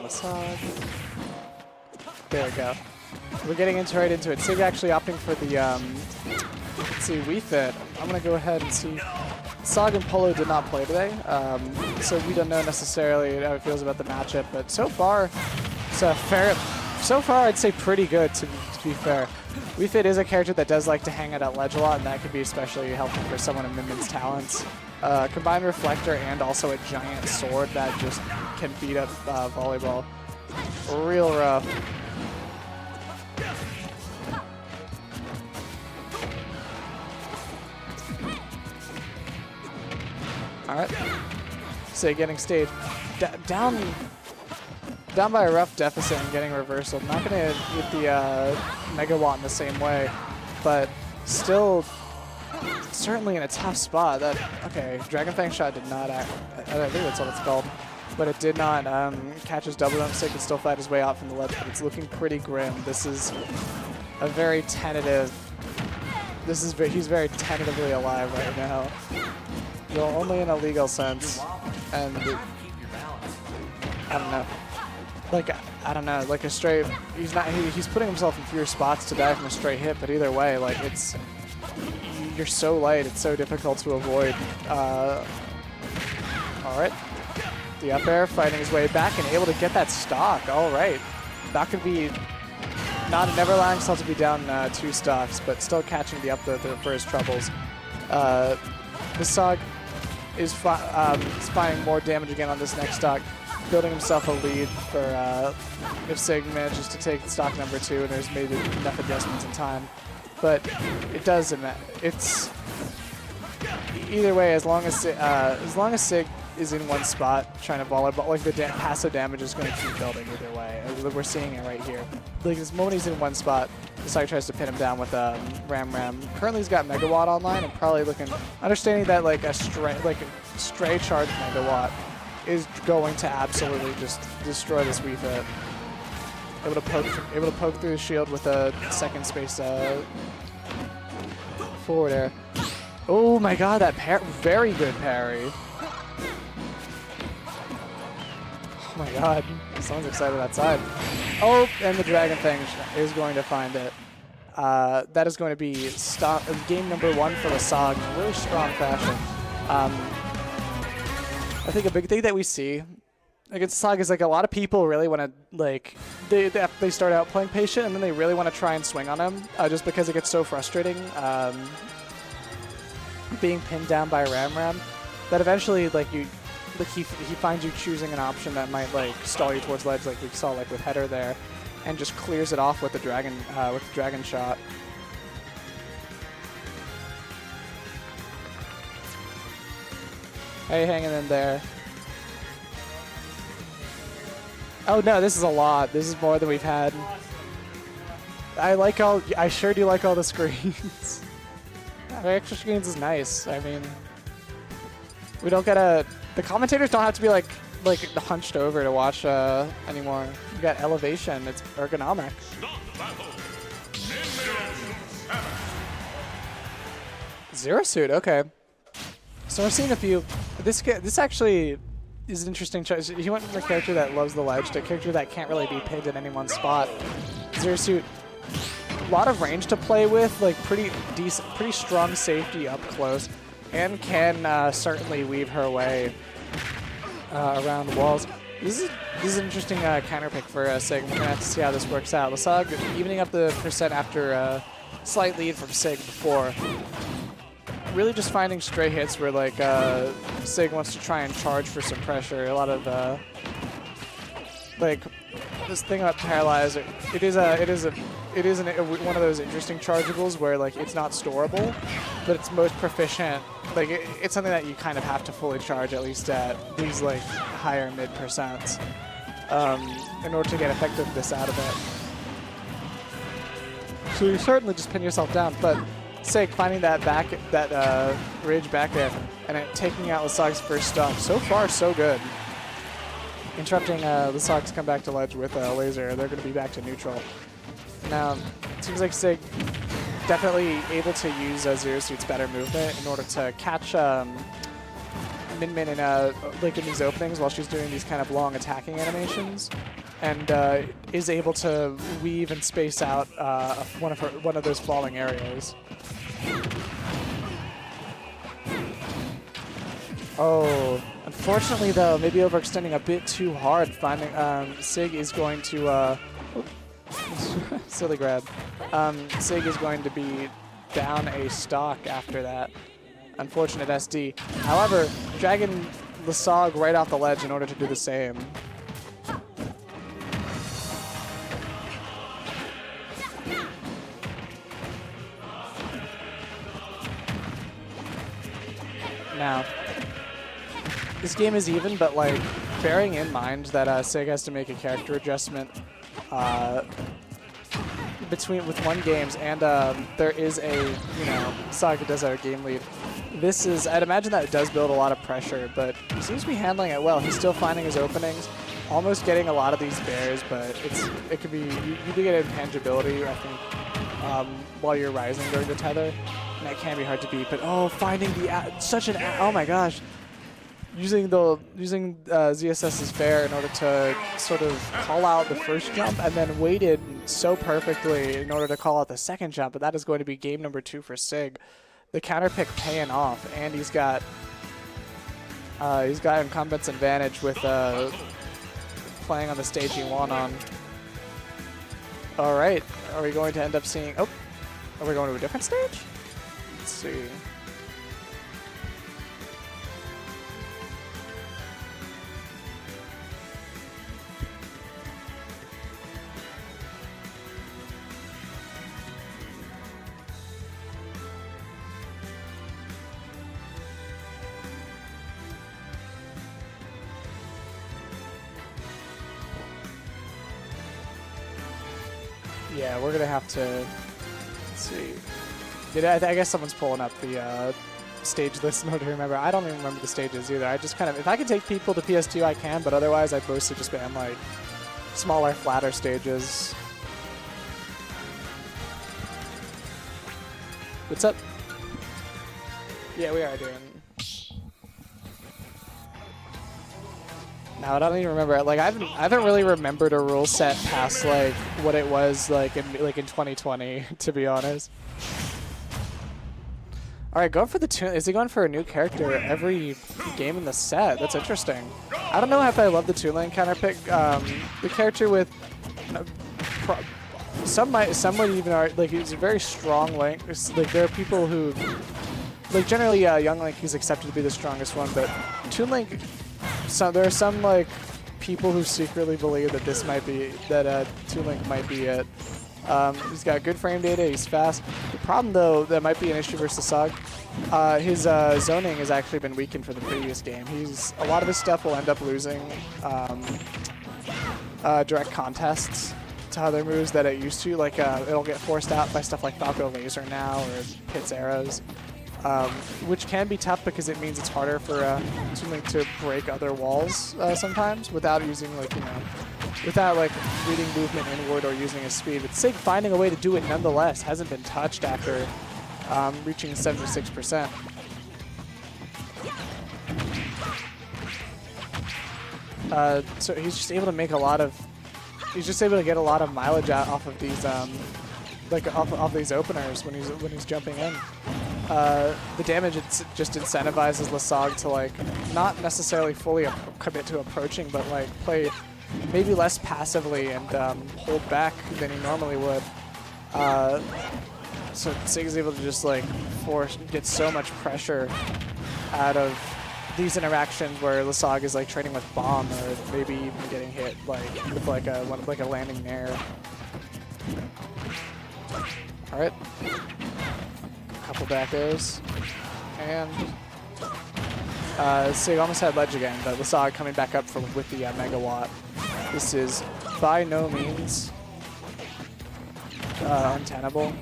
Lasag. There we go. We're getting right into it. Sig actually opting for the, let's see, Wii Fit. I'm going to go ahead and see. Lasag and Polo did not play today, so we don't know necessarily how it feels about the matchup, but so far, it's fair. So far, I'd say pretty good, to be fair. Wii Fit is a character that does like to hang out at ledge a lot, and that could be especially helpful for someone of Min Min's talents. Combined Reflector and also a giant sword that just can beat up volleyball. Real rough. Alright. So getting staged. Down by a rough deficit and getting reversal. Not going to get the Megawatt in the same way, but still certainly in a tough spot. Okay, Dragon Fang shot did not act. I think that's what it's called. But it did not catch his double jump. So he can still fight his way out from the ledge, but it's looking pretty grim. This is a very tentative. He's very tentatively alive right now. Well, only in a legal sense, and I don't know. I don't know. Like a straight, he's putting himself in fewer spots to die from a straight hit. But either way, like you're so light, it's so difficult to avoid. All right, the up air, fighting his way back and able to get that stock. All right, that could be never allowing himself to be down 2 stocks, but still catching the up for his troubles. Lasag is finding more damage again on this next stock, building himself a lead for if Sig manages to take stock number 2 and there's maybe enough adjustments in time. But it doesn't matter. It's either way, as long as Sig is in one spot trying to volleyball, like the passive damage is going to keep building either way. We're seeing it right here. Like this moment he's in one spot, Lasag tries to pin him down with Ram. Currently he's got Megawatt online and probably understanding that like a stray charge Megawatt is going to absolutely just destroy this Wii Fit. Able to poke through the shield with a second space forward air. Oh my god, that very good parry. Oh my god, someone's excited outside. Oh, and the Dragon Fang is going to find it. That is going to be game number 1 for Lasag in really strong fashion. I think a big thing that we see against Lasag is like a lot of people really want to they start out playing patient and then they really want to try and swing on him just because it gets so frustrating being pinned down by Ram that eventually he finds you choosing an option that might stall you towards ledge, like we saw with Header there, and just clears it off with the dragon shot. Hey, hanging in there. Oh no, this is a lot. This is more than we've had. I sure do like all the screens. The extra screens is nice. I mean, we don't get the commentators don't have to be like hunched over to watch anymore. You got elevation. It's ergonomic. Zero Suit. Okay. So I've seen a few. This actually is an interesting choice. He went from a character that loves the ledge to a character that can't really be pinned in any one spot. Zero Suit, a lot of range to play with, pretty decent, pretty strong safety up close, and can certainly weave her way around the walls. This is an interesting counter pick for Sig. We're gonna have to see how this works out. Lasag evening up the percent after a slight lead from Sig before. Really just finding stray hits where Sig wants to try and charge for some pressure. A lot of this thing about Paralyze. It is one of those interesting chargeables where it's not storable, but it's most proficient. It's something that you kind of have to fully charge at least at these higher mid percents in order to get effectiveness out of it. So you certainly just pin yourself down, but Sig finding that ridge back air and taking out Lasag's first stock. So far, so good. Interrupting Lasag to come back to ledge with a laser. They're going to be back to neutral. Now, it seems like Sig definitely able to use Zero Suit's better movement in order to catch Min Min in like in these openings while she's doing these kind of long attacking animations, and is able to weave and space out one of those falling areas. Oh, unfortunately though, maybe overextending a bit too hard. Finding Sig is going to silly grab. Sig is going to be down a stock after that. Unfortunate SD. However, dragging Lasag right off the ledge in order to do the same. Now, this game is even, but like, bearing in mind that Sig has to make a character adjustment with one games, and there is a, Saga does have a game lead. This is, I'd imagine that it does build a lot of pressure, but he seems to be handling it well. He's still finding his openings, almost getting a lot of these bears, but it could be, you do get intangibility, I think, while you're rising during the tether, and that can be hard to beat, but oh, finding oh my gosh. Using ZSS's fair in order to sort of call out the first jump, and then waited so perfectly in order to call out the second jump, but that is going to be game number 2 for Sig. The counter pick paying off, and he's got incumbent's advantage with playing on the stage he won on. All right, are we going to end up seeing? Oh, are we going to a different stage? Let's see. Yeah, we're gonna have to. Let's see. I guess someone's pulling up the stage list in order to remember. I don't even remember the stages either. I just kind of, if I can take people to PS2, I can, but otherwise, I've mostly just been like smaller, flatter stages. What's up? Yeah, we are doing. Now I don't even remember. Like I haven't really remembered a rule set past like what it was like in 2020, to be honest. All right, going for the Toon. Is he going for a new character every game in the set? That's interesting. I don't know if I love the Toon Lane counter pick. The character with some would even argue, like, he's a very strong Link. Like there are people who, like generally Young Link is accepted to be the strongest one, but Toon Link. So there are some like people who secretly believe that this might be Toon Link might be it. He's got good frame data. He's fast. The problem though that might be an issue versus Lasag. His zoning has actually been weakened for the previous game. A lot of his stuff will end up losing direct contests to other moves that it used to. Like it'll get forced out by stuff like Falco Laser now or Pit's arrows. Which can be tough because it means it's harder for Toon Link to break other walls sometimes without using without reading movement inward or using his speed. But Sig finding a way to do it nonetheless hasn't been touched after reaching 76%. So he's just able to make he's just able to get a lot of mileage out off of these off these openers when he's jumping in. The damage just incentivizes Lasag to not necessarily fully commit to approaching, but play maybe less passively and hold back than he normally would. So Sig is able to just get so much pressure out of these interactions where Lasag is trading with bomb or maybe even getting hit with a landing nair. All right. Couple back airs, and Sig almost had ledge again, but Lasag coming back up with the megawatt. This is by no means untenable.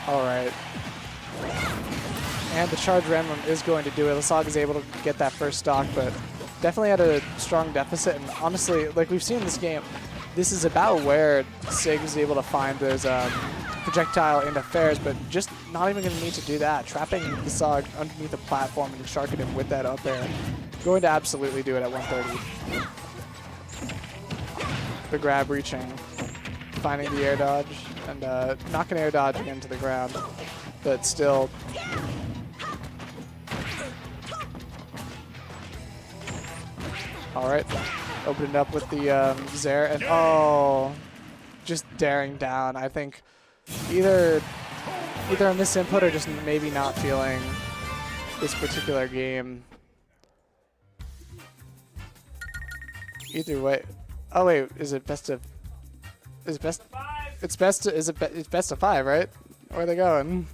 All right, and the charge random is going to do it. Lasag is able to get that first stock, but definitely had a strong deficit, and honestly, like we've seen in this game, this is about where Sig is able to find those projectile into Fairs, but just not even going to need to do that. Trapping Lasag underneath the platform and sharking him with that up air. Going to absolutely do it at 130. The grab reaching, finding the air dodge, and not going to air dodge again to the ground, but still. All right, opened up with the Zaire, and oh, just daring down. I think either a misinput or just maybe not feeling this particular game. Either way. Oh wait, is it best of? Is it best? It's best. It's best of 5, right? Where are they going?